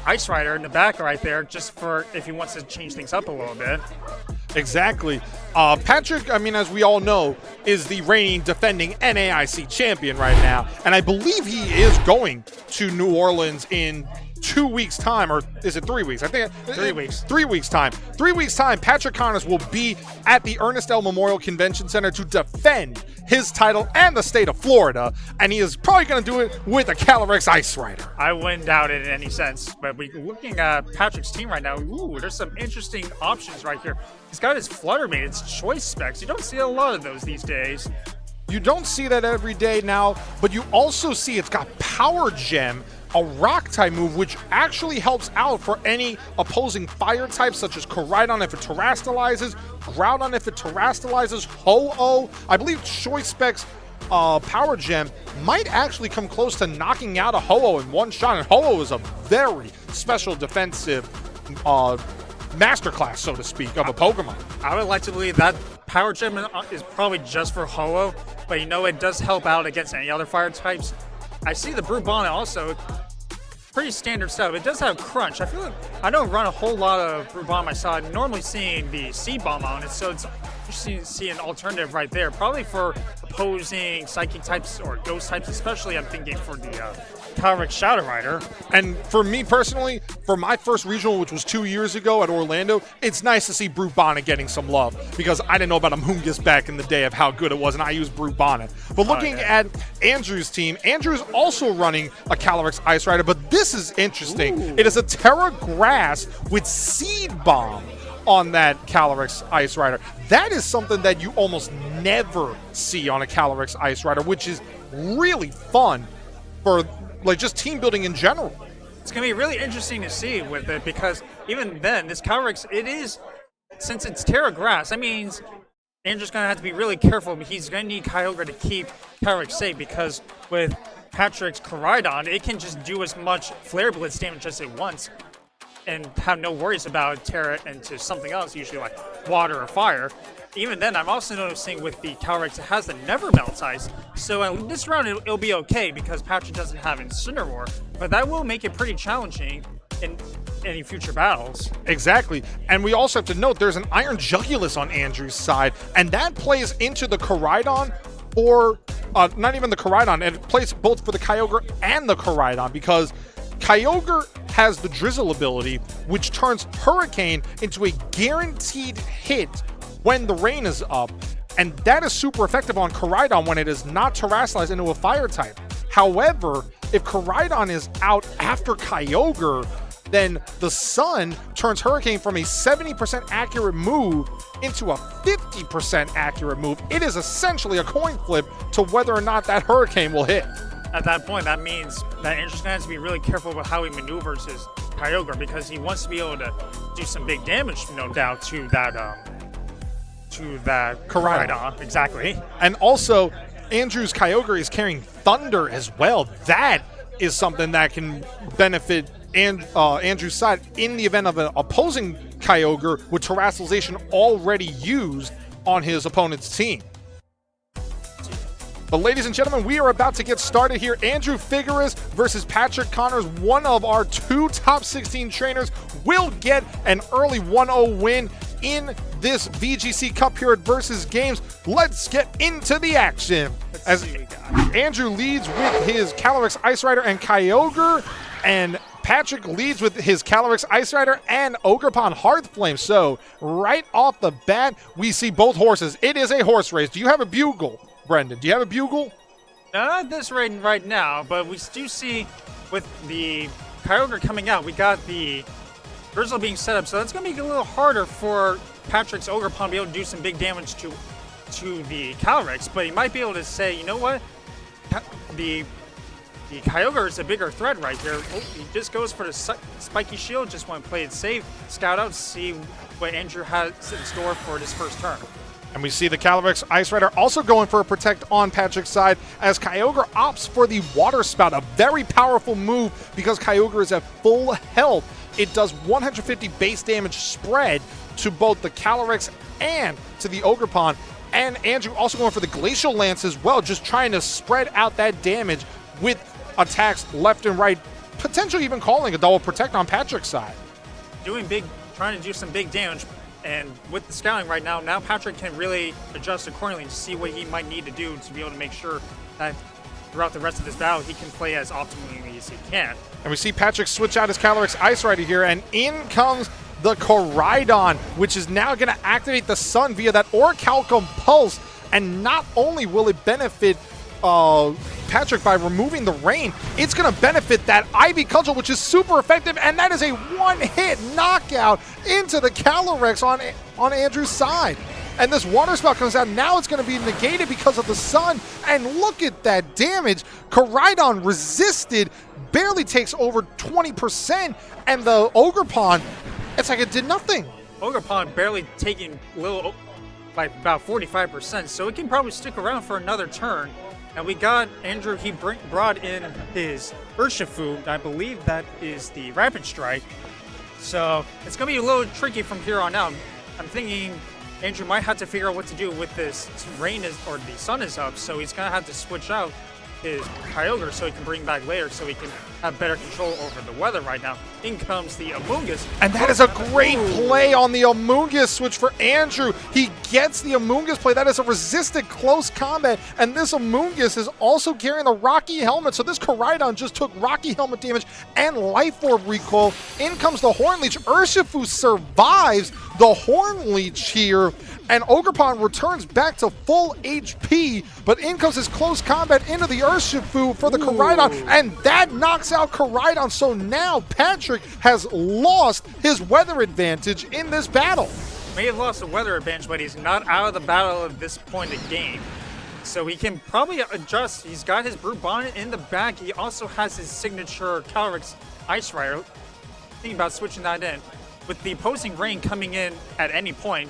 Ice Rider in the back right there, just for if he wants to change things up a little bit. Exactly. Patrick, I mean, as we all know, is the reigning defending NAIC champion right now. And I believe he is going to New Orleans in 2 weeks' time, or is it 3 weeks? I think 3 weeks. 3 weeks' time. 3 weeks' time, Patrick Connors will be at the Ernest L. Memorial Convention Center to defend his title and the state of Florida, and he is probably going to do it with a Calyrex Ice Rider. I wouldn't doubt it in any sense, but looking at Patrick's team right now, there's some interesting options right here. He's got his Flutter Mane, it's choice specs. You don't see a lot of those these days. You don't see that every day now, but you also see it's got Power Gem, a rock type move, which actually helps out for any opposing fire types, such as Koraidon if it terastallizes, Groudon if it terastallizes, Ho-Oh. I believe Choice Specs Power Gem might actually come close to knocking out a Ho-Oh in one shot, and Ho-Oh is a very special defensive masterclass, so to speak, of a Pokemon. I would like to believe that Power Gem is probably just for Ho-Oh, but it does help out against any other fire types. I see the Brubana also. Pretty standard stuff. It does have Crunch. I feel like I don't run a whole lot of Brubana myself. I'm normally seeing the Seed Bomb on it, so it's interesting to see an alternative right there. Probably for opposing Psychic types or Ghost types, especially I'm thinking for the Calyrex Shadow Rider. And for me personally, for my first regional, which was 2 years ago at Orlando, it's nice to see Brubana getting some love, because I didn't know about Amoonguss back in the day of how good it was, and I used Brubana. But looking at Andrew's team, Andrew's also running a Calyrex Ice Rider, but this is interesting. Ooh. It is a Terra Grass with Seed Bomb on that Calyrex Ice Rider. That is something that you almost never see on a Calyrex Ice Rider, which is really fun for just team building in general. It's going to be really interesting to see with it, because even then, this Calyrex, since it's Terra Grass, that means Andrew's going to have to be really careful. He's going to need Kyogre to keep Calyrex safe, because with Patrick's Koraidon, it can just do as much Flare Blitz damage as it wants and have no worries about Terra into something else, usually like water or fire. Even then, I'm also noticing with the Calyrex, it has the Never Melt Ice. So in this round, it'll be okay because Patrick doesn't have Incineroar, but that will make it pretty challenging in any future battles. Exactly. And we also have to note there's an Iron Jugulus on Andrew's side, and that plays into the Koraidon, or not even the Koraidon, and it plays both for the Kyogre and the Koraidon, because Kyogre has the Drizzle ability, which turns Hurricane into a guaranteed hit when the rain is up, and that is super effective on Koraidon when it is not terastallized into a fire type. However, if Koraidon is out after Kyogre, then the Sun turns Hurricane from a 70% accurate move into a 50% accurate move. It is essentially a coin flip to whether or not that Hurricane will hit. At that point, that means that Andrew's going to have to be really careful about how he maneuvers his Kyogre, because he wants to be able to do some big damage, no doubt, to that Koraidon. Exactly. And also, Andrew's Kyogre is carrying Thunder as well. That is something that can benefit Andrew's side in the event of an opposing Kyogre with Terastallization already used on his opponent's team. But ladies and gentlemen, we are about to get started here. Andrew Figueres versus Patrick Connors. One of our two top 16 trainers will get an early 1-0 win in this VGC Cup here at Versus Games. Let's get into the action. As Andrew leads with his Calyrex Ice Rider and Kyogre, and Patrick leads with his Calyrex Ice Rider and Ogerpon Hearthflame. So right off the bat, we see both horses. It is a horse race. Do you have a bugle, Brendan? Do you have a bugle? Not this right now, but we do see with the Kyogre coming out, we got the Drizzle being set up, so that's going to make it a little harder for Patrick's Ogerpon to be able to do some big damage to the Calyrex, but he might be able to say, you know what, the Kyogre is a bigger threat right here. Oh, he just goes for the spiky shield, just want to play it safe, scout out, see what Andrew has in store for this first turn. And we see the Calyrex Ice Rider also going for a Protect on Patrick's side, as Kyogre opts for the Water Spout, a very powerful move because Kyogre is at full health. It does 150 base damage spread to both the Calyrex and to the Ogerpon. And Andrew also going for the Glacial Lance as well, just trying to spread out that damage with attacks left and right, potentially even calling a double protect on Patrick's side. Trying to do some big damage, and with the scouting right now Patrick can really adjust accordingly to see what he might need to do to be able to make sure that throughout the rest of this battle he can play as optimally as he can. And we see Patrick switch out his Calyrex Ice Rider here, and in comes the Koraidon, which is now going to activate the Sun via that Orichalcum Pulse, and not only will it benefit Patrick by removing the rain, it's going to benefit that Ivy Cudgel, which is super effective, and that is a one-hit knockout into the Calyrex on Andrew's side. And this water spell comes out. Now it's going to be negated because of the sun. And look at that damage. Koraidon resisted, barely takes over 20%, and the Ogerpon, it's like it did nothing. Ogerpon barely taking like about 45%, so it can probably stick around for another turn. And we got Andrew, he brought in his Urshifu. I believe that is the Rapid Strike. So it's going to be a little tricky from here on out. I'm thinking Andrew might have to figure out what to do with this the sun is up, so he's going to have to switch out his Kyogre so he can bring back later, so he can have better control over the weather right now. In comes the Amoonguss. And that is a great play on the Amoonguss switch for Andrew. He gets the Amoonguss play. That is a resisted close combat, and this Amoonguss is also carrying the Rocky Helmet, so this Koraidon just took Rocky Helmet damage and Life Orb recoil. In comes the Horn Leech. Urshifu survives the Horn Leech here, and Ogerpon returns back to full HP, but in comes his close combat into the Urshifu for the Koraidon, and that knocks out Koraidon, so now Patrick has lost his weather advantage in this battle. May have lost the weather advantage, but he's not out of the battle at this point in the game. So he can probably adjust. He's got his Brute Bonnet in the back. He also has his signature Calyrex Ice Rider. Thinking about switching that in. With the opposing rain coming in at any point,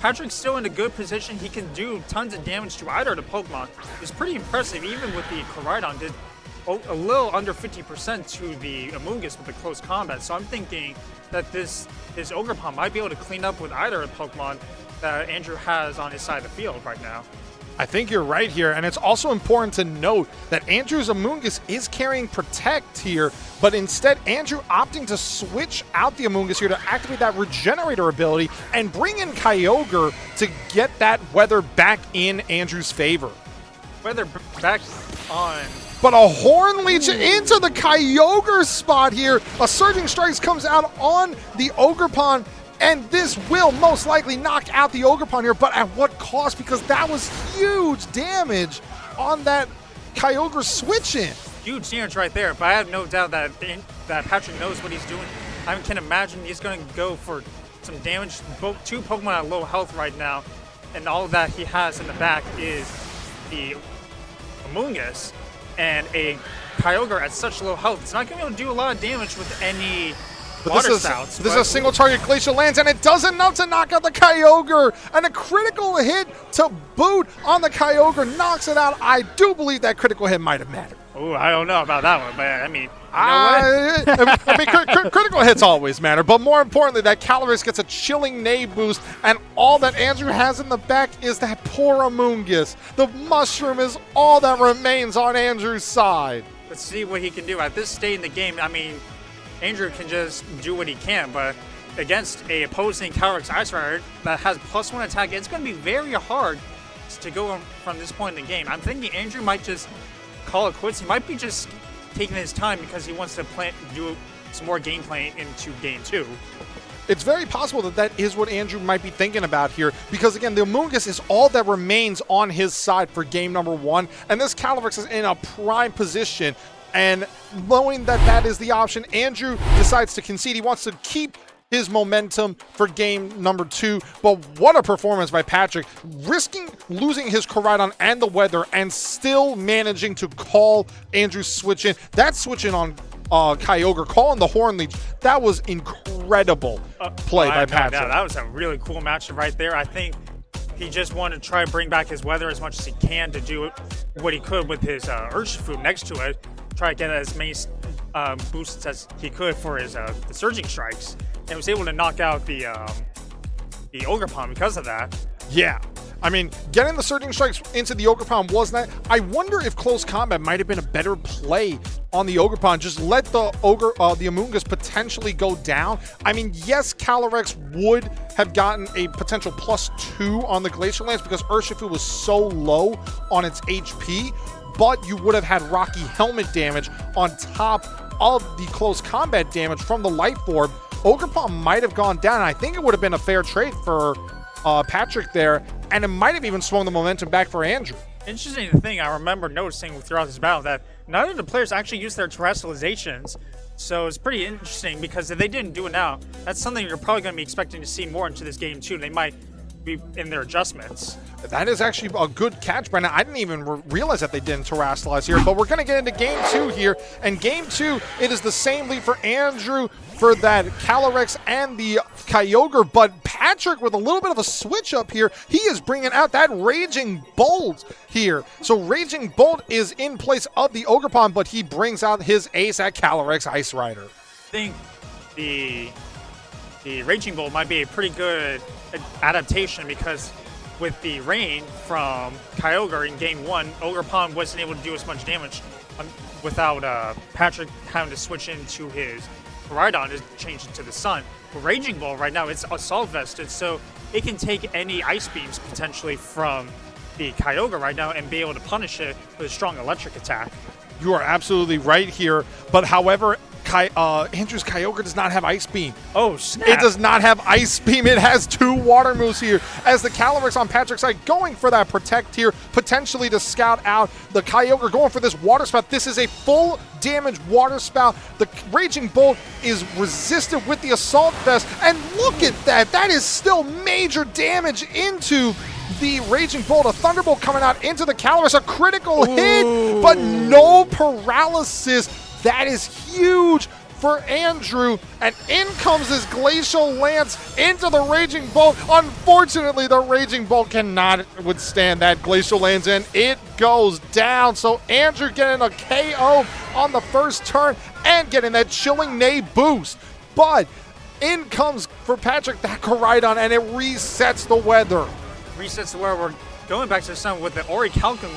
Patrick's still in a good position. He can do tons of damage to either of the Pokemon. It's pretty impressive, even with the Koraidon did a little under 50% to the Amoonguss with the close combat. So I'm thinking that this Ogerpon might be able to clean up with either of the Pokemon that Andrew has on his side of the field right now. I think you're right here, and it's also important to note that Andrew's Amoonguss is carrying Protect here, but instead Andrew opting to switch out the Amoonguss here to activate that Regenerator ability and bring in Kyogre to get that weather back in Andrew's favor. Weather back on. But a Horn Leech into the Kyogre spot here. A Surging Strikes comes out on the Ogerpon, and this will most likely knock out the Ogerpon here, but at what cost? Because that was huge damage on that Kyogre switch-in. Huge damage right there, but I have no doubt that Patrick knows what he's doing. I can imagine he's going to go for some damage. Two Pokemon at low health right now, and all that he has in the back is the Amoonguss and a Kyogre at such low health. It's not going to be able to do a lot of damage with any water spouts. This is a single target Glacial Lance, and it does enough to knock out the Kyogre. And a critical hit to boot on the Kyogre knocks it out. I do believe that critical hit might have mattered. Oh, I don't know about that one, but I mean, you know what? I mean, critical hits always matter, but more importantly, that Calyrex gets a chilling Neigh boost, and all that Andrew has in the back is that poor Amoonguss. The mushroom is all that remains on Andrew's side. Let's see what he can do at this stage in the game. I mean, Andrew can just do what he can, but against a opposing Calyrex Ice Rider that has +1 attack, it's going to be very hard to go from this point in the game. I'm thinking Andrew might just call it quits. He might be just taking his time because he wants to do some more gameplay into game 2. It's very possible that that is what Andrew might be thinking about here, because again, the Amoonguss is all that remains on his side for game number 1, and this Calyrex is in a prime position. And knowing that that is the option, Andrew decides to concede. He wants to keep his momentum for game number 2. But what a performance by Patrick, risking losing his Koraidon and the weather and still managing to call Andrew's switch in. That switch in on Kyogre, calling the Horn Leech, that was incredible play by Patrick. That was a really cool matchup right there. I think he just wanted to try to bring back his weather as much as he can to do what he could with his Urshifu next to it. Try to get as many boosts as he could for his the Surging Strikes, and was able to knock out the Ogerpon because of that. Yeah. I mean, getting the Surging Strikes into the Ogerpon was not. I wonder if close combat might have been a better play on the Ogerpon. Just let the Amoonguss potentially go down. I mean, yes, Calyrex would have gotten a potential +2 on the Glacial Lance because Urshifu was so low on its HP, but you would have had Rocky Helmet damage on top of the close combat damage from the Life Orb. Ogerpon might have gone down, and I think it would have been a fair trade for Patrick there, and it might have even swung the momentum back for Andrew. Interesting thing I remember noticing throughout this battle that none of the players actually used their terrestrializations, so it's pretty interesting because if they didn't do it now, that's something you're probably going to be expecting to see more into this game too. They might be in their adjustments. That is actually a good catch, Brandon. I didn't even realize that they didn't terrestrialize here, but we're going to get into game 2 here, and game 2, it is the same lead for Andrew for that Calyrex and the Kyogre, but Patrick with a little bit of a switch up here, he is bringing out that Raging Bolt here. So Raging Bolt is in place of the Ogerpon, but he brings out his ace at Calyrex Ice Rider. I think the Raging Bolt might be a pretty good adaptation because with the rain from Kyogre in game 1, Ogerpon wasn't able to do as much damage without Patrick having to switch into his Rhydon to change it to the sun. But Raging Bolt right now, it's assault vested, so it can take any ice beams potentially from the Kyogre right now and be able to punish it with a strong electric attack. You are absolutely right here, but however, Andrew's Kyogre does not have Ice Beam. Oh, snap. It does not have Ice Beam. It has 2 Water Moves here as the Calyrex on Patrick's side going for that Protect here, potentially to scout out the Kyogre going for this Water Spout. This is a full damage Water Spout. The Raging Bolt is resisted with the Assault Vest, and look at that. That is still major damage into the Raging Bolt. A Thunderbolt coming out into the Calyrex. A critical hit, but no paralysis. That is huge for Andrew, and in comes his Glacial Lance into the Raging Bolt. Unfortunately, the Raging Bolt cannot withstand that Glacial Lance, and it goes down. So Andrew getting a KO on the first turn and getting that Chilling Neigh boost. But in comes for Patrick that Koraidon, and it resets the weather. Resets the weather. We're going back to the sun with the Orichalcum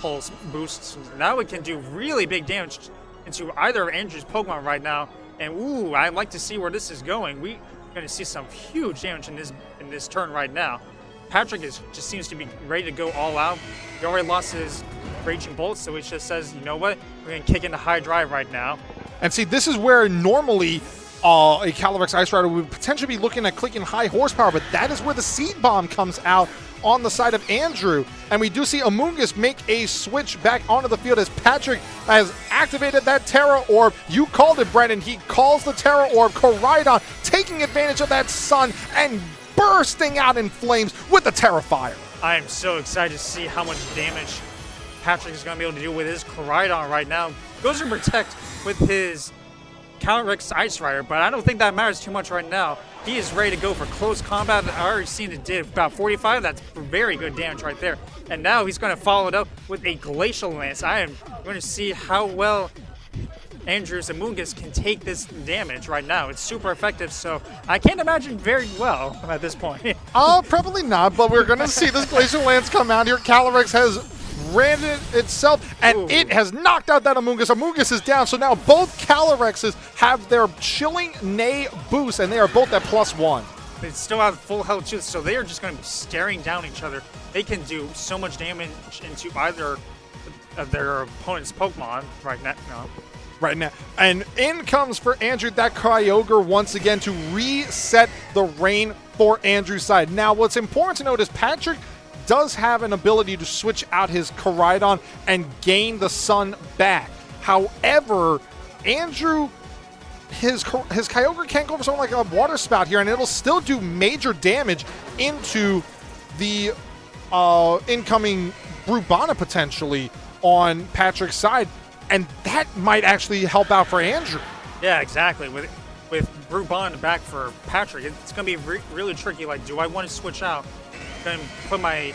Pulse boosts. Now it can do really big damage into either of Andrew's Pokemon right now, and ooh, I'd like to see where this is going. We're going to see some huge damage in this turn right now. Patrick just seems to be ready to go all out. He already lost his Raging Bolt, so he just says, you know what, we're going to kick into high drive right now. And see, this is where normally a Calyrex Ice Rider would potentially be looking at clicking high horsepower, but that is where the Seed Bomb comes out on the side of Andrew. And we do see Amoonguss make a switch back onto the field as Patrick has activated that Terra Orb. You called it, Brendan. He calls the Terra Orb. Koraidon taking advantage of that sun and bursting out in flames with the Terrifier. I am so excited to see how much damage Patrick is going to be able to do with his Koraidon right now. Goes to Protect with his Calyrex Ice Rider, but I don't think that matters too much right now. He is ready to go for close combat. I already seen it did about 45. That's very good damage right there. And now he's going to follow it up with a Glacial Lance. I am going to see how well Andrew's Amoonguss can take this damage right now. It's super effective, so I can't imagine very well at this point. Probably not, but we're going to see this Glacial Lance come out here. Calyrex has ran it itself, and it has knocked out that Amoonguss. Amoonguss is down, so now both Calyrexes have their Chilling Neigh boost, and they are both at +1. They still have full health too, so they are just going to be staring down each other. They can do so much damage into either of their opponent's Pokemon right now. And in comes for Andrew that Kyogre once again to reset the rain for Andrew's side. Now, what's important to note is Patrick does have an ability to switch out his Koraidon and gain the sun back. However, Andrew, his Kyogre can't go for something like a Water Spout here, and it'll still do major damage into the incoming Brubana potentially on Patrick's side, and that might actually help out for Andrew. Yeah, exactly. With Brubana back for Patrick, it's going to be really tricky. Like, do I want to switch out? Going to put my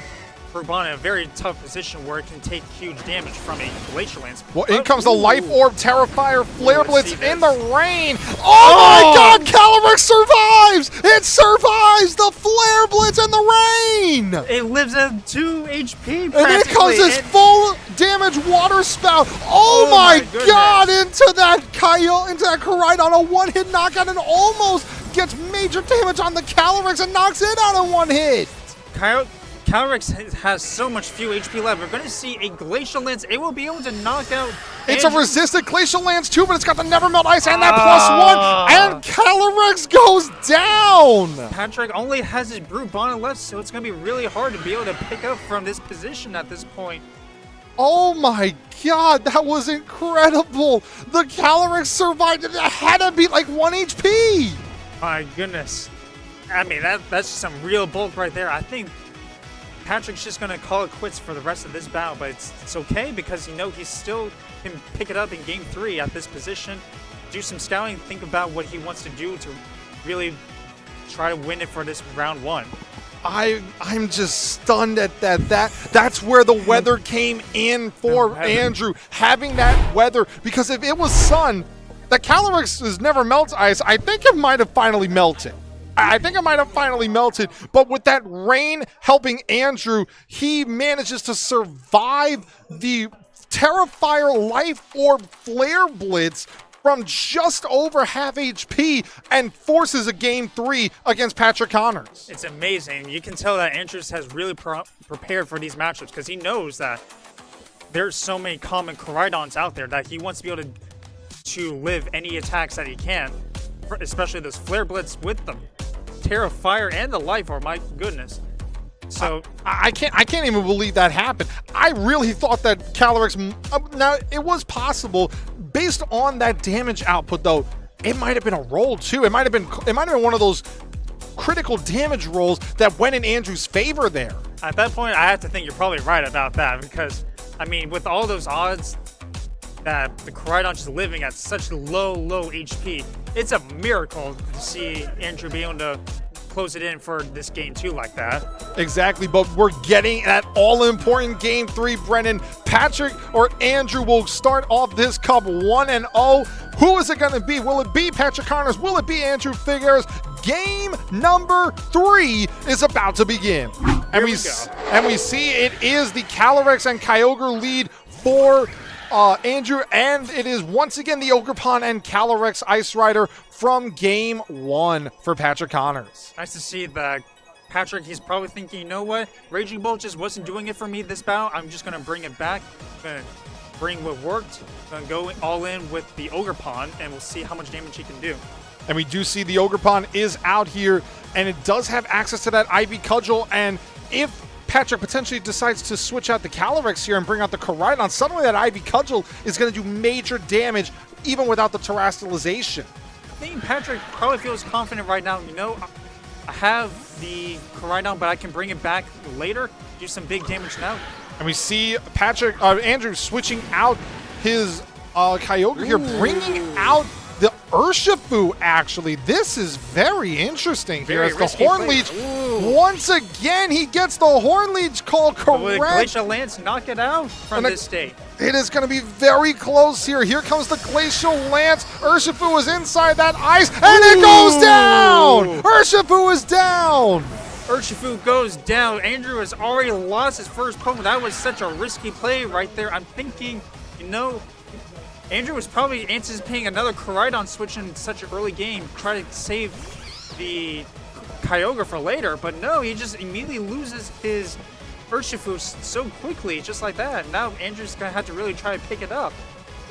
Brubana in a very tough position where it can take huge damage from a Glacial Lance. Well, in comes the Life Orb, Terrifier, Flare Blitz in the rain. Oh my God! Calyrex survives! It survives the Flare Blitz and the rain! It lives at 2 HP And then it comes this practically. full damage water spout. Oh, my my god, into that Koraidon, a one-hit knockout, and almost gets major damage on the Calyrex and knocks it out in one hit. Calyrex has so much few HP left. We're going to see a Glacial Lance. It will be able to knock out. It's a Andrew. resistant Glacial Lance too, but it's got the Never Melt Ice and that +1, and Calyrex goes down. Patrick only has his Brute Bonnet left, so it's going to be really hard to be able to pick up from this position at this point. Oh my god, that was incredible. The Calyrex survived. It had to be like 1 HP. My goodness. I mean, that's some real bulk right there. I think Patrick's just going to call it quits for the rest of this battle, but it's okay because he still can pick it up in game 3 at this position, do some scouting, think about what he wants to do to really try to win it for this round 1. I'm just stunned at that's where the weather came in for Andrew, having that weather, because if it was sun, the Calyrex has never melted ice. I think it might have finally melted. But with that rain helping Andrew, he manages to survive the Terrafire Life Orb Flare Blitz from just over half HP and forces a game 3 against Patrick Connors. It's amazing. You can tell that Andrews has really prepared for these matchups because he knows that there's so many common Koraidons out there that he wants to be able to live any attacks that he can, especially those Flare Blitz with them. Terrafire and the Life Orb, my goodness. So I can't even believe that happened. I really thought that Calyrex, now it was possible based on that damage output though. It might have been a roll too. It might have been one of those critical damage rolls that went in Andrew's favor there. At that point, I have to think you're probably right about that because, I mean, with all those odds that the Koraidon is living at such low HP, it's a miracle to see Andrew be able to close it in for this game 2 like that. Exactly, but we're getting that all-important game 3, Brennan. Patrick or Andrew will start off this cup 1-0. Who is it going to be? Will it be Patrick Connors? Will it be Andrew Figueres? Game number 3 is about to begin. And we see it is the Calyrex and Kyogre lead for Andrew, and it is once again the Ogerpon and Calyrex Ice Rider from game 1 for Patrick Connors. Nice to see that Patrick, he's probably thinking, you know what? Raging Bolt just wasn't doing it for me this battle. I'm just going to bring it back. I'm going to bring what worked. I'm going to go all in with the Ogerpon, and we'll see how much damage he can do. And we do see the Ogerpon is out here, and it does have access to that Ivy Cudgel, and if Patrick potentially decides to switch out the Calyrex here and bring out the Koraidon, suddenly that Ivy Cudgel is going to do major damage even without the Terastallization. I think Patrick probably feels confident right now. You know, I have the Koraidon, but I can bring it back later, do some big damage now. And we see Andrew switching out his Kyogre here, bringing out the Urshifu, actually. This is very interesting here. As the Horn Leech, once again, he gets the Horn Leech call correct. Will Glacial Lance knock it out from this state? It is going to be very close here. Here comes the Glacial Lance. Urshifu is inside that ice, and it goes down! Urshifu is down! Urshifu goes down. Andrew has already lost his first Pokemon. That was such a risky play right there. I'm thinking, you know, Andrew was probably anticipating another Koraidon switch in such an early game, try to save the Kyogre for later, but no, he just immediately loses his Urshifu so quickly, just like that. Now Andrew's going to have to really try to pick it up.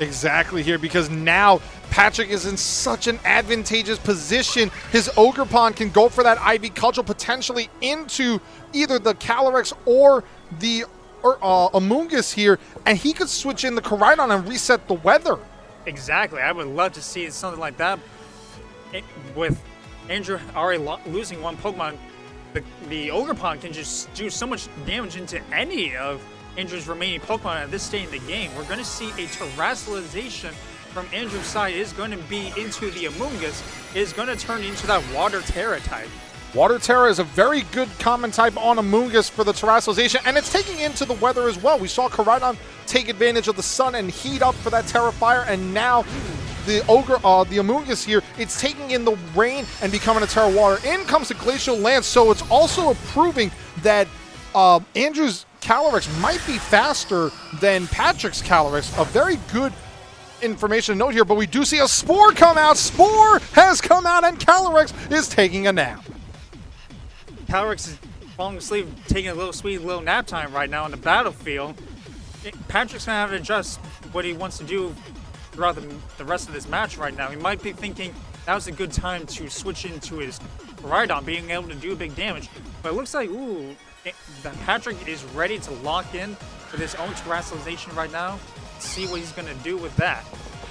Exactly here, because now Patrick is in such an advantageous position. His Ogerpon can go for that Ivy Cudgel potentially into either the Calyrex or the Amoonguss here, and he could switch in the Koraidon and reset the weather. Exactly. I would love to see something like that. With Andrew already losing one Pokemon, the Ogerpon can just do so much damage into any of Andrew's remaining Pokemon at this stage in the game. We're going to see a Terastallization from Andrew's side. It is going to be into the Amoonguss. It is going to turn into that Water Terra type. Water Terra is a very good common type on Amoonguss for the terrestrialization, and it's taking into the weather as well. We saw Koraidon take advantage of the sun and heat up for that Terra Fire, and now the Amoonguss here, it's taking in the rain and becoming a Terra Water. In comes the Glacial Lance, so it's also proving that Andrew's Calyrex might be faster than Patrick's Calyrex. A very good information to note here, but we do see a Spore come out. Spore has come out, and Calyrex is taking a nap. Calyrex is falling asleep, taking a little sweet little nap time right now on the battlefield. Patrick's going to have to adjust what he wants to do throughout the rest of this match right now. He might be thinking that was a good time to switch into his Koraidon, being able to do big damage. But it looks like, that Patrick is ready to lock in with his own terrestrialization right now. See what he's going to do with that.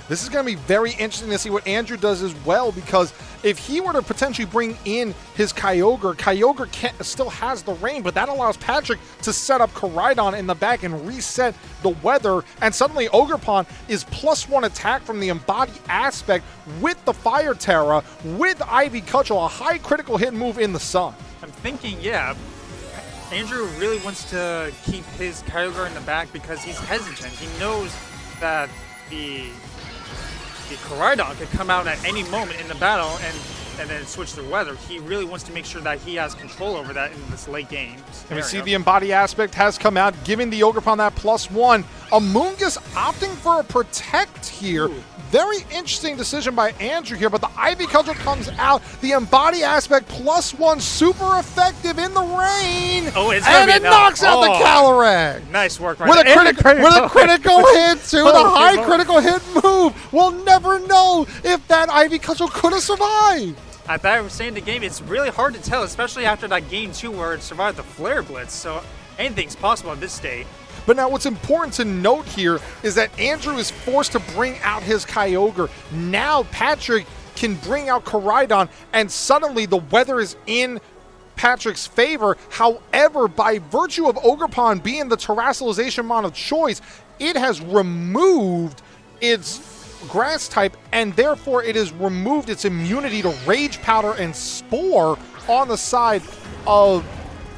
This is going to be very interesting to see what Andrew does as well, because if he were to potentially bring in his Kyogre still has the rain, but that allows Patrick to set up Koraidon in the back and reset the weather, and suddenly Ogerpon is +1 attack from the embodied aspect with the Fire Terra, with Ivy Cudgel, a high critical hit move in the sun. I'm thinking, yeah, Andrew really wants to keep his Kyogre in the back because he's hesitant. He knows that the Koraidon could come out at any moment in the battle and then switch the weather. He really wants to make sure that he has control over that in this late game scenario. And we see the embodied aspect has come out, giving the Ogerpon that +1. Amoonguss opting for a protect here. Ooh. Very interesting decision by Andrew here, but the Ivy Cudgel comes out. The embodied aspect +1, super effective in the rain. Oh, it's and it knocks out the Calyrex. Nice work right With there. a critical hit too. The high critical hit move. We'll never know if that Ivy Cudgel could have survived. I thought I was saying the game, it's really hard to tell, especially after that game 2 where it survived the Flare Blitz. So anything's possible at this stage. But now what's important to note here is that Andrew is forced to bring out his Kyogre. Now Patrick can bring out Koraidon, and suddenly the weather is in Patrick's favor. However, by virtue of Ogerpon being the terrestrialization mon of choice, it has removed its grass type, and therefore it has removed its immunity to Rage Powder and Spore on the side of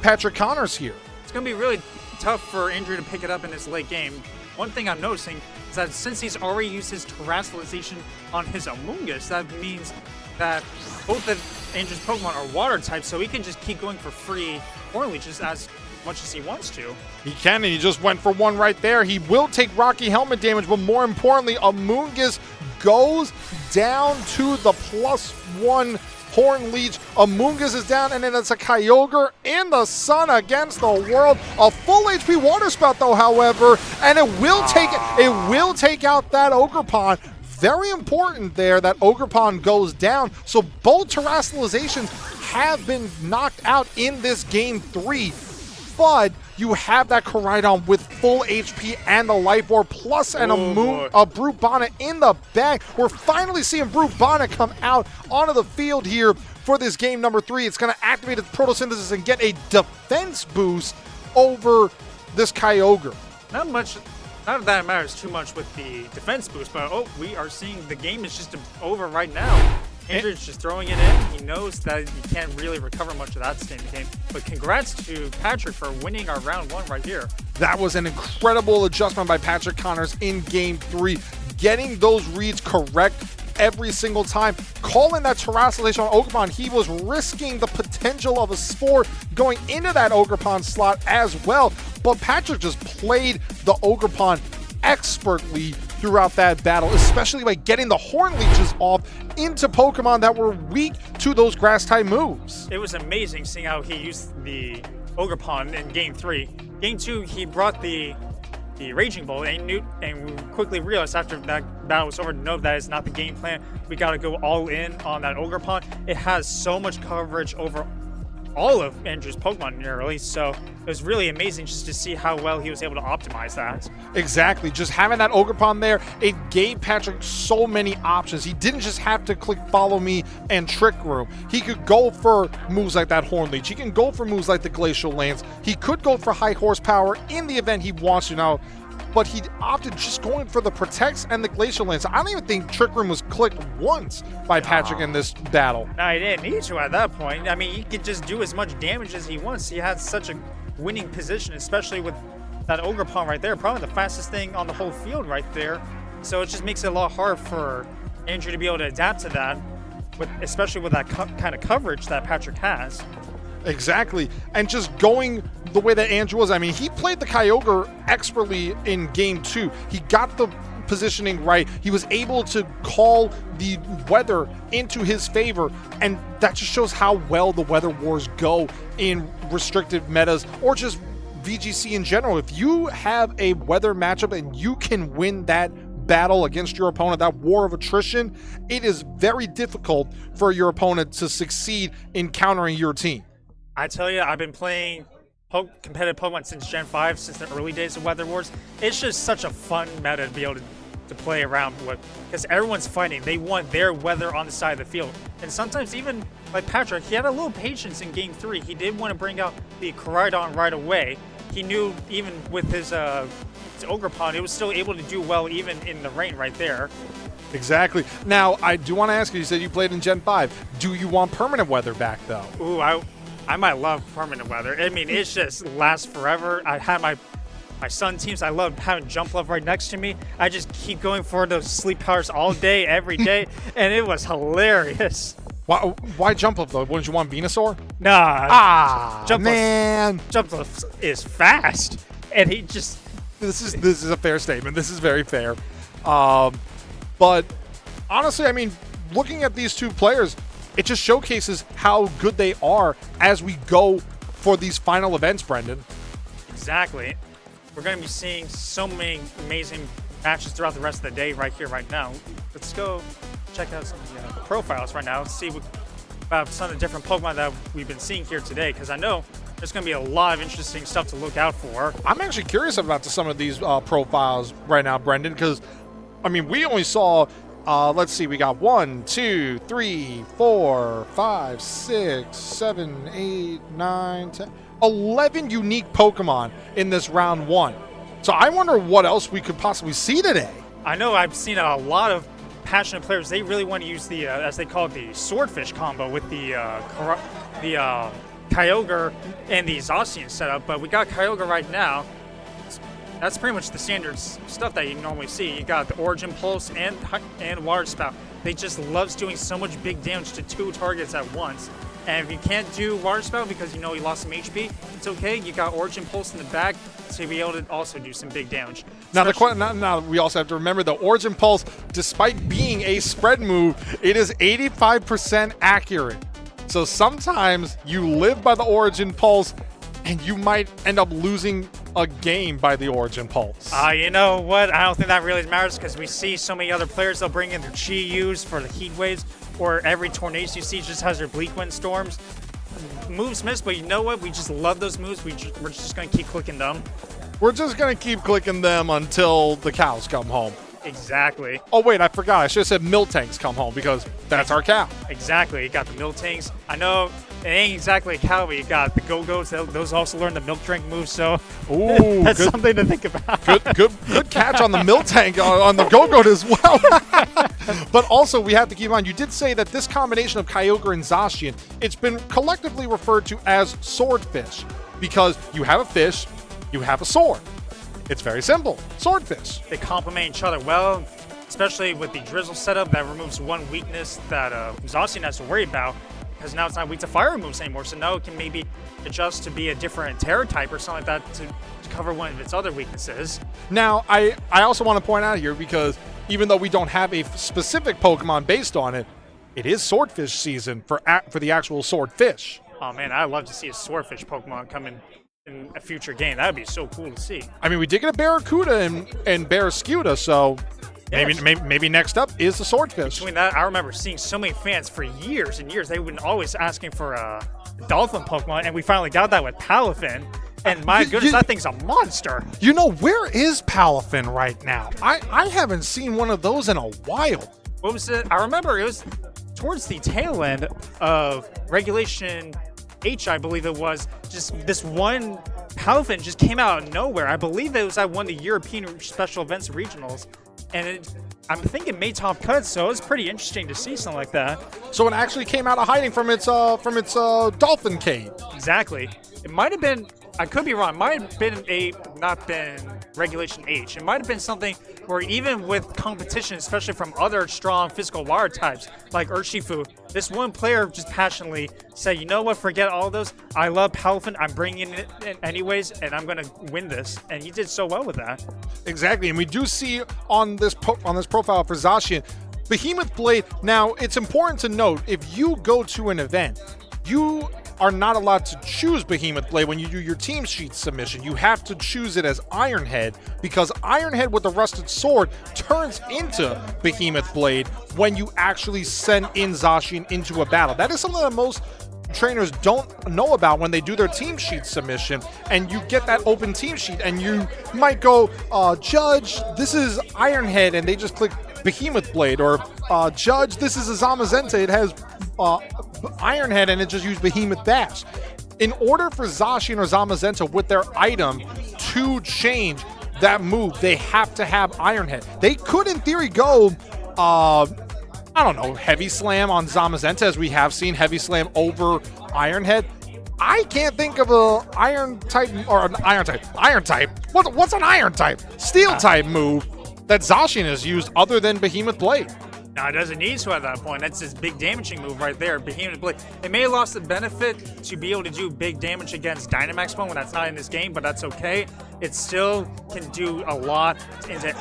Patrick Connors here. It's going to be really tough for Andrew to pick it up in this late game. One thing I'm noticing is that since he's already used his terrestrialization on his Amoonguss, that means that both of Andrew's Pokemon are water types, so he can just keep going for free Horn Leeches as much as he wants to. He can, and he just went for one right there. He will take Rocky Helmet damage, but more importantly, Amoonguss goes down to the +1 Horn Leech. Amoonguss is down, and then it's a Kyogre in the sun against the world. A full HP Water Spout, though, however, and it will take out that Ogerpon. Very important there that Ogerpon goes down. So both terrestrializations have been knocked out in this game 3. But you have that Koraidon with full HP and the Life Orb, plus a Brute Bonnet in the bag. We're finally seeing Brute Bonnet come out onto the field here for this game number 3. It's going to activate its Photosynthesis and get a defense boost over this Kyogre. Not that it matters too much with the defense boost, but we are seeing the game is just over right now. Andrew's just throwing it in. He knows that he can't really recover much of that state in the game. But congrats to Patrick for winning our round 1 right here. That was an incredible adjustment by Patrick Connors in game 3. Getting those reads correct every single time. Calling that terrestrialization on Ogerpon, he was risking the potential of a Spore going into that Ogerpon slot as well. But Patrick just played the Ogerpon expertly throughout that battle, especially by getting the Horn Leeches off into Pokemon that were weak to those grass-type moves. It was amazing seeing how he used the Ogerpon in Game 3. Game 2, he brought the Raging Bolt, and we quickly realized after that battle was over, no, that is not the game plan. We got to go all in on that Ogerpon. It has so much coverage over all of Andrew's Pokemon nearly, so it was really amazing just to see how well he was able to optimize that. Exactly. Just having that Ogerpon there, it gave Patrick so many options. He didn't just have to click Follow Me and Trick Room. He could go for moves like that Horn Leech. He can go for moves like the Glacial Lance. He could go for high horsepower in the event he wants to. Now, but he opted just going for the Protects and the Glacial Lance. I don't even think Trick Room was clicked once by Patrick in this battle. No, he didn't need to at that point. I mean, he could just do as much damage as he wants. He had such a winning position, especially with that Ogre Pawn right there. Probably the fastest thing on the whole field right there. So it just makes it a lot hard for Andrew to be able to adapt to that, especially with that kind of coverage that Patrick has. Exactly. And just going the way that Andrew was, I mean, he played the Kyogre expertly in game 2. He got the positioning right. He was able to call the weather into his favor, and that just shows how well the weather wars go in restricted metas or just VGC in general. If you have a weather matchup and you can win that battle against your opponent, that war of attrition, it is very difficult for your opponent to succeed in countering your team. I tell you, I've been playing competitive Pokemon since Gen 5, since the early days of Weather Wars. It's just such a fun meta to be able to play around with, because everyone's fighting. They want their weather on the side of the field. And sometimes even, like Patrick, he had a little patience in Game 3. He did want to bring out the Koraidon right away. He knew even with his Ogre Pawn, he was still able to do well even in the rain right there. Exactly. Now, I do want to ask you said you played in Gen 5. Do you want permanent weather back, though? Ooh, I might love permanent weather. I mean, it just lasts forever. I had my son teams. I love having Jump Love right next to me. I just keep going for those sleep powers all day, every day, and it was hilarious. Why Jump Love, though? Wouldn't you want Venusaur? Nah. Jump man. Jump Love is fast, and he just... This is a fair statement. This is very fair. But honestly, I mean, looking at these two players, it just showcases how good they are as we go for these final events, Brendan. Exactly. We're going to be seeing so many amazing matches throughout the rest of the day right here, right now. Let's go check out some profiles right now. Let's see about some of the different Pokemon that we've been seeing here today, because I know there's going to be a lot of interesting stuff to look out for. I'm actually curious about some of these profiles right now, Brendan, because, I mean, we only saw... let's see, we got 1, 2, 3, 4, 5, 6, 7, 8, 9, 10, 11 unique Pokemon in this round 1. So I wonder what else we could possibly see today. I know I've seen a lot of passionate players. They really want to use the, as they call it, the Swordfish combo with the Kyogre and the Zacian setup. But we got Kyogre right now. That's pretty much the standard stuff that you normally see. You got the Origin Pulse and Water Spout. They just loves doing so much big damage to 2 targets at once. And if you can't do Water Spout because you know you lost some HP, it's okay. You got Origin Pulse in the back to be able to also do some big damage. Now, we also have to remember the Origin Pulse, despite being a spread move, it is 85% accurate. So sometimes you live by the Origin Pulse, and you might end up losing a game by the Origin Pulse. You know what? I don't think that really matters, because we see so many other players, they'll bring in their Chi-Yus for the Heat Waves, or every Tornado you see just has their Bleak Wind Storms. Moves miss, but you know what? We just love those moves. We're just going to keep clicking them. We're just going to keep clicking them until the cows come home. Exactly. Oh, wait, I forgot. I should have said Miltanks come home, because that's our cow. Exactly. You got the Miltanks. I know it ain't exactly a cow, but you got the Go-Go's. Those also learn the milk drink move, so ooh, that's something to think about. Good catch on the Miltank, on the Go-Go as well. But also, we have to keep in mind, you did say that this combination of Kyogre and Zacian, it's been collectively referred to as Swordfish, because you have a fish, you have a sword. It's very simple. Swordfish. They complement each other well, especially with the Drizzle setup that removes one weakness that Zacian has to worry about, because now it's not weak to fire moves anymore, so now it can maybe adjust to be a different Terra type or something like that to cover one of its other weaknesses. Now, I also want to point out here, because even though we don't have a specific Pokemon based on it, it is Swordfish season for the actual Swordfish. Oh man, I'd love to see a Swordfish Pokemon come in a future game. That would be so cool to see. I mean, we did get a Barracuda and Barrascuda, so yes. maybe next up is the Swordfish. Between that, I remember seeing so many fans for years and years. They've been always asking for a Dolphin Pokemon, and we finally got that with Palafin. And my goodness, that thing's a monster. You know, where is Palafin right now? I haven't seen one of those in a while. What was it? I remember it was towards the tail end of Regulation H, I believe it was. Just this one Palafin just came out of nowhere. I believe it was at one of the European Special Events regionals, and I'm thinking may top cut, so it's pretty interesting to see something like that. So it actually came out of hiding from its dolphin cave. Exactly. It might have been, I could be wrong, it might have been not been Regulation H. It might have been something where even with competition, especially from other strong physical water types like Urshifu, this one player just passionately said, you know what, forget all those. I love Palafin. I'm bringing it in anyways, and I'm going to win this. And he did so well with that. Exactly, and we do see on this profile for Zacian, Behemoth Blade. Now, it's important to note, if you go to an event, you are not allowed to choose Behemoth Blade when you do your team sheet submission. You have to choose it as Ironhead, because Ironhead with the Rusted Sword turns into Behemoth Blade when you actually send in Zacian into a battle. That is something that most trainers don't know about when they do their team sheet submission, and you get that open team sheet and you might go, Judge, this is Ironhead, and they just click Behemoth Blade, or Judge, this is a Zamazenta, it has Ironhead and it just used Behemoth Dash. In order for Zacian or Zamazenta with their item to change that move, they have to have Ironhead. They could in theory go I don't know, Heavy Slam on Zamazenta, as we have seen Heavy Slam over Ironhead. I can't think of a Iron type. What's an Iron type? Steel type move that Zacian has used other than Behemoth Blade. No, it doesn't need to at that point. That's his big damaging move right there, Behemoth Blade. It may have lost the benefit to be able to do big damage against Dynamax when that's not in this game, but that's okay. It still can do a lot into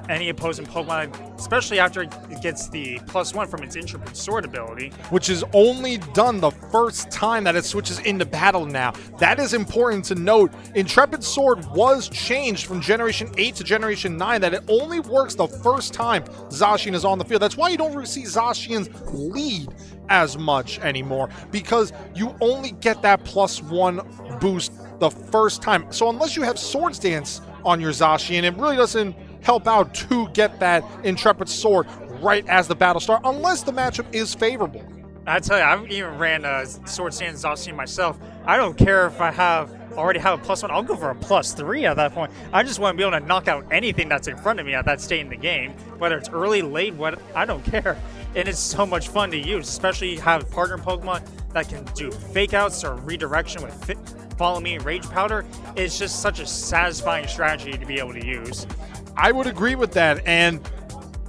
any opposing Pokemon, especially after it gets the +1 from its Intrepid Sword ability. Which is only done the first time that it switches into battle now. That is important to note. Intrepid Sword was changed from Generation 8 to Generation 9, that it only works the first time Zacian is on the field. That's why you don't really see Zacian's lead as much anymore, because you only get that +1 boost the first time. So unless you have Swords Dance on your Zacian, it really doesn't help out to get that Intrepid Sword right as the battle starts, unless the matchup is favorable. I tell you, I've even ran Swords Dance Zacian myself. I don't care if I already have a +1. I'll go for a +3 at that point. I just want to be able to knock out anything that's in front of me at that state in the game, whether it's early, late, I don't care. And it's so much fun to use, especially have partner Pokemon that can do fake outs or redirection with Follow Me and Rage Powder. It's just such a satisfying strategy to be able to use. I would agree with that, and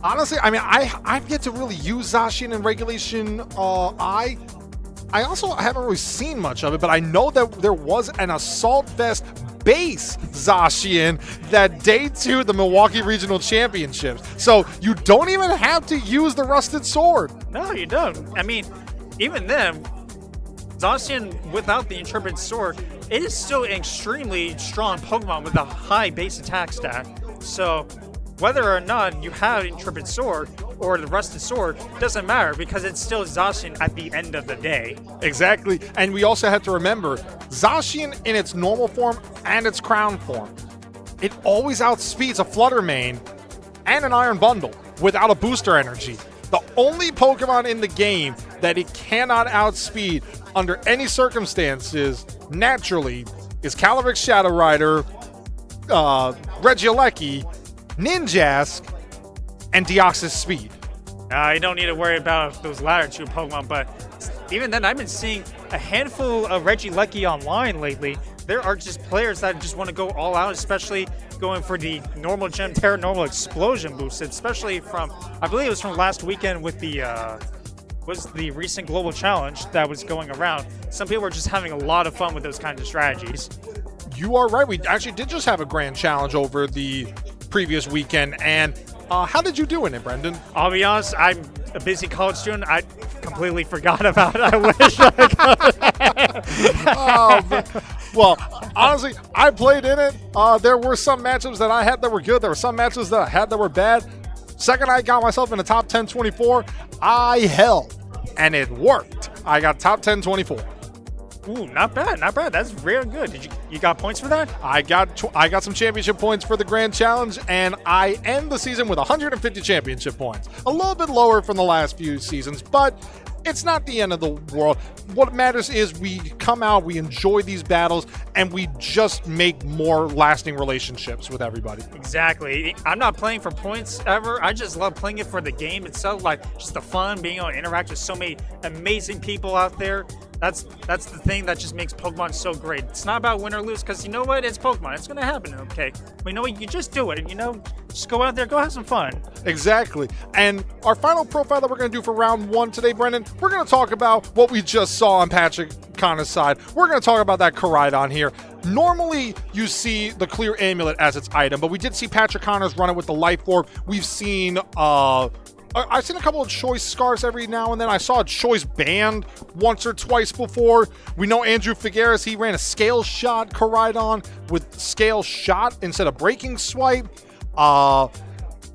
honestly, I mean, I've yet to really use Zacian in Regulation I also haven't really seen much of it, but I know that there was an Assault Vest base Zacian that day 2 of the Milwaukee Regional Championships. So you don't even have to use the Rusted Sword. No, you don't. I mean, even then, Zacian without the Intrepid Sword, it is still an extremely strong Pokemon with a high base attack stat. So whether or not you have Intrepid Sword or the Rusted Sword doesn't matter, because it's still Zacian at the end of the day. Exactly, and we also have to remember, Zacian in its normal form and its crown form, it always outspeeds a Flutter Mane and an Iron Bundle without a booster energy. The only Pokemon in the game that it cannot outspeed under any circumstances, naturally, is Calyrex Shadow Rider, Regieleki, Ninjask, and Deoxys Speed. You don't need to worry about those latter two Pokemon, but even then, I've been seeing a handful of Regieleki online lately. There are just players that just want to go all out, especially going for the normal gem Terra Normal Explosion boost, especially from, I believe it was from last weekend with the recent global challenge that was going around. Some people were just having a lot of fun with those kinds of strategies. You are right. We actually did just have a grand challenge over the previous weekend, and how did you do in it, Brendan? I'll be honest, I'm a busy college student. I completely forgot about it. I wish I could. Well, honestly, I played in it. There were some matchups that I had that were good. There were some matchups that I had that were bad. Second I got myself in the top 10 24, I held, and it worked. I got top 10 24. Ooh, not bad, not bad. That's really good. You got points for that? I got some championship points for the Grand Challenge, and I end the season with 150 championship points. A little bit lower from the last few seasons, but it's not the end of the world. What matters is we come out, we enjoy these battles, and we just make more lasting relationships with everybody. Exactly. I'm not playing for points ever. I just love playing it for the game itself, like just the fun, being able to interact with so many amazing people out there. That's the thing that just makes Pokemon so great. It's not about win or lose, because you know what? It's Pokemon. It's going to happen, okay? But you know what? You just do it, and just go out there, go have some fun. Exactly. And our final profile that we're going to do for round 1 today, Brendan, we're going to talk about what we just saw on Patrick Connor's side. We're going to talk about that Koraidon here. Normally, you see the clear amulet as its item, but we did see Patrick Connors run it with the Life Orb. We've seen I've seen a couple of choice scarves every now and then. I saw a choice band once or twice before. We know Andrew Figueres, he ran a scale shot Koraidon with scale shot instead of breaking swipe. So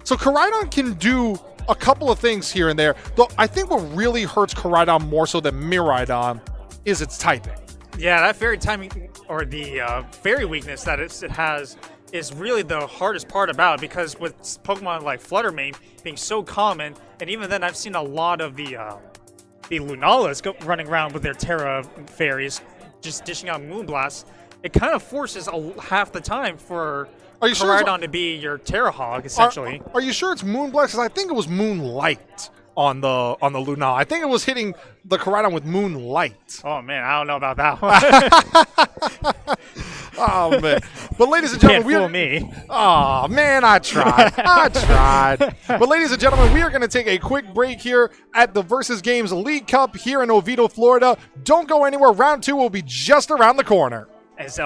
Koraidon can do a couple of things here and there. Though I think what really hurts Koraidon more so than Miraidon is its typing. Yeah, that fairy timing, or the fairy weakness that it has, is really the hardest part about it, because with Pokemon like Fluttermane being so common, and even then I've seen a lot of the Lunalas running around with their Terra fairies, just dishing out Moonblasts. It kind of forces half the time for Koraidon to be your Terra Hog, essentially. Are you sure it's Moonblast? Because I think it was Moonlight on the Lunala. I think it was hitting the Koraidon with Moonlight. Oh man, I don't know about that one. Oh man! But ladies and gentlemen, Can't fool me. Oh man, I tried. But ladies and gentlemen, we are going to take a quick break here at the Versus Games League Cup here in Oviedo, Florida. Don't go anywhere. Round 2 will be just around the corner. As